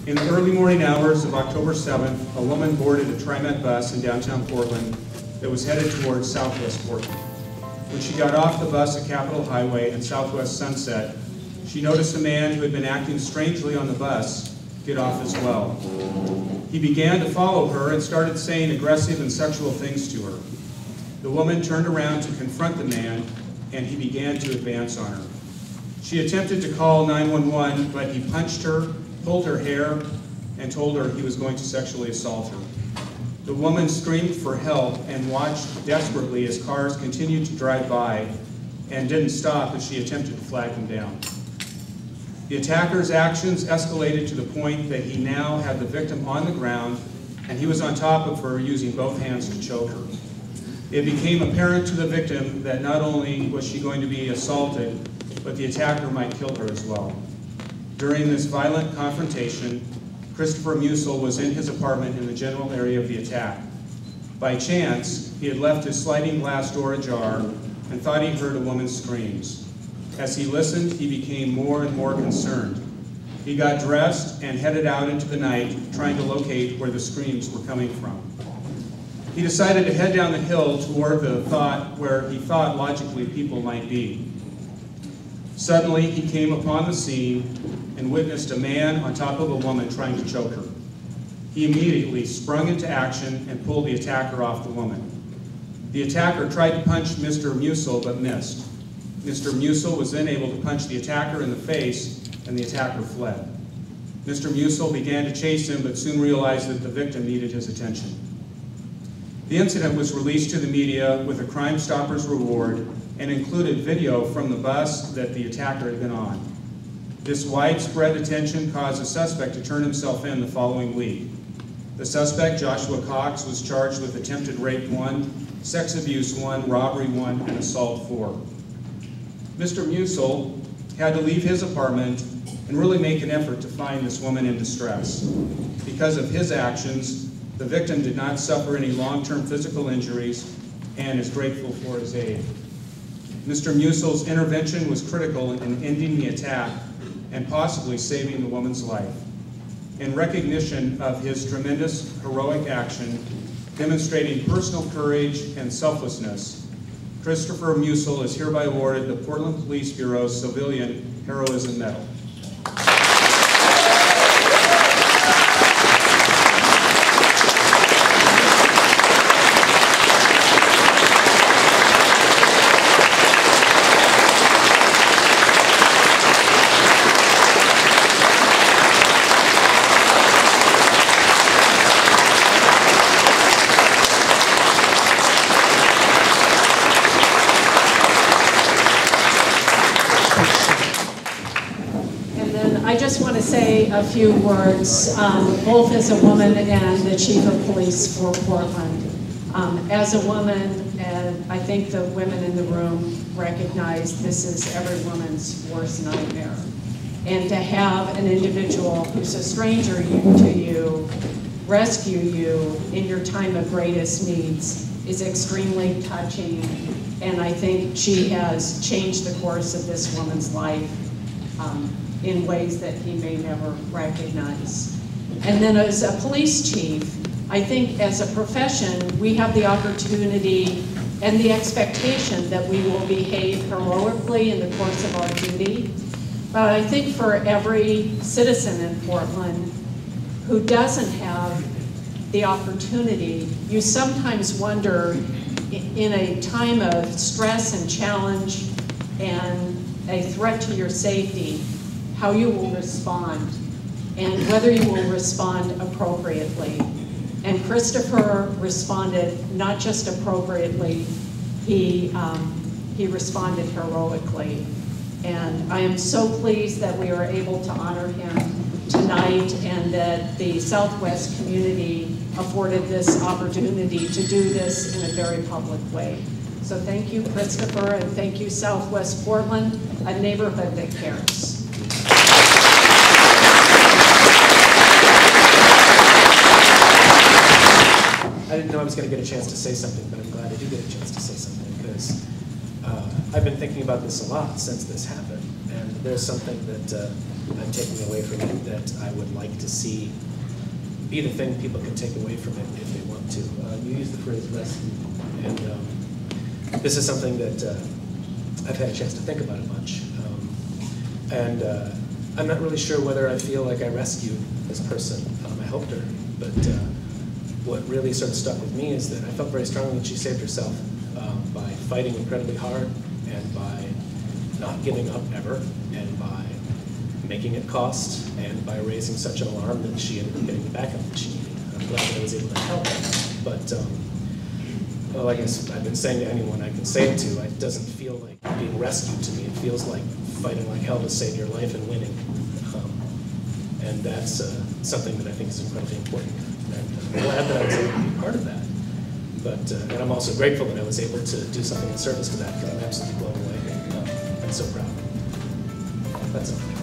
In the early morning hours of October 7th, a woman boarded a TriMet bus in downtown Portland that was headed towards Southwest Portland. When she got off the bus at Capitol Highway and Southwest Sunset, she noticed a man who had been acting strangely on the bus get off as well. He began to follow her and started saying aggressive and sexual things to her. The woman turned around to confront the man, and he began to advance on her. She attempted to call 911, but he punched her, pulled her hair, and told her he was going to sexually assault her. The woman screamed for help and watched desperately as cars continued to drive by and didn't stop as she attempted to flag them down. The attacker's actions escalated to the point that he now had the victim on the ground and he was on top of her using both hands to choke her. It became apparent to the victim that not only was she going to be assaulted, but the attacker might kill her as well. During this violent confrontation, Christopher Musil was in his apartment in the general area of the attack. By chance, he had left his sliding glass door ajar and thought he heard a woman's screams. As he listened, he became more and more concerned. He got dressed and headed out into the night, trying to locate where the screams were coming from. He decided to head down the hill toward where he thought logically people might be. Suddenly, he came upon the scene and witnessed a man on top of a woman trying to choke her. He immediately sprung into action and pulled the attacker off the woman. The attacker tried to punch Mr. Musil but missed. Mr. Musil was then able to punch the attacker in the face, and the attacker fled. Mr. Musil began to chase him but soon realized that the victim needed his attention. The incident was released to the media with a Crime Stoppers reward and included video from the bus that the attacker had been on. This widespread attention caused the suspect to turn himself in the following week. The suspect, Joshua Cox, was charged with attempted rape 1, sex abuse 1, robbery 1, and assault 4. Mr. Musil had to leave his apartment and really make an effort to find this woman in distress. Because of his actions, the victim did not suffer any long-term physical injuries and is grateful for his aid. Mr. Musil's intervention was critical in ending the attack and possibly saving the woman's life. In recognition of his tremendous heroic action, demonstrating personal courage and selflessness, Christopher Musil is hereby awarded the Portland Police Bureau's Civilian Heroism Medal. A few words, both as a woman and the Chief of Police for Portland. As a woman, and I think the women in the room recognize this is every woman's worst nightmare. And to have an individual who's a stranger to you rescue you in your time of greatest needs is extremely touching, and I think she has changed the course of this woman's life in ways that he may never recognize. And then as a police chief, I think as a profession, we have the opportunity and the expectation that we will behave heroically in the course of our duty. But I think for every citizen in Portland who doesn't have the opportunity, you sometimes wonder in a time of stress and challenge and a threat to your safety, how you will respond and whether you will respond appropriately. And Christopher responded not just appropriately, he responded heroically. And I am so pleased that we are able to honor him tonight and that the Southwest community afforded this opportunity to do this in a very public way. So thank you, Christopher, and thank you, Southwest Portland, a neighborhood that cares. I didn't know I was going to get a chance to say something, but I'm glad I do get a chance to say something because I've been thinking about this a lot since this happened, and there's something that I'm taking away from it that I would like to see be the thing people can take away from it if they want to. You use the phrase rescue, and this is something that I've had a chance to think about a bunch. I'm not really sure whether I feel like I rescued this person. I helped her, but what really sort of stuck with me is that I felt very strongly that she saved herself by fighting incredibly hard, and by not giving up ever, and by making it cost, and by raising such an alarm that she ended up getting the backup that she needed. I'm glad that I was able to help her. But, well, I guess I've been saying to anyone I can say it to, it doesn't feel like being rescued to me. It feels like fighting like hell to save your life and winning. And that's something that I think is incredibly important. And I'm glad that I was able to be part of that. But, and I'm also grateful that I was able to do something in service to that, because I'm absolutely blown away. I'm so proud. That's all.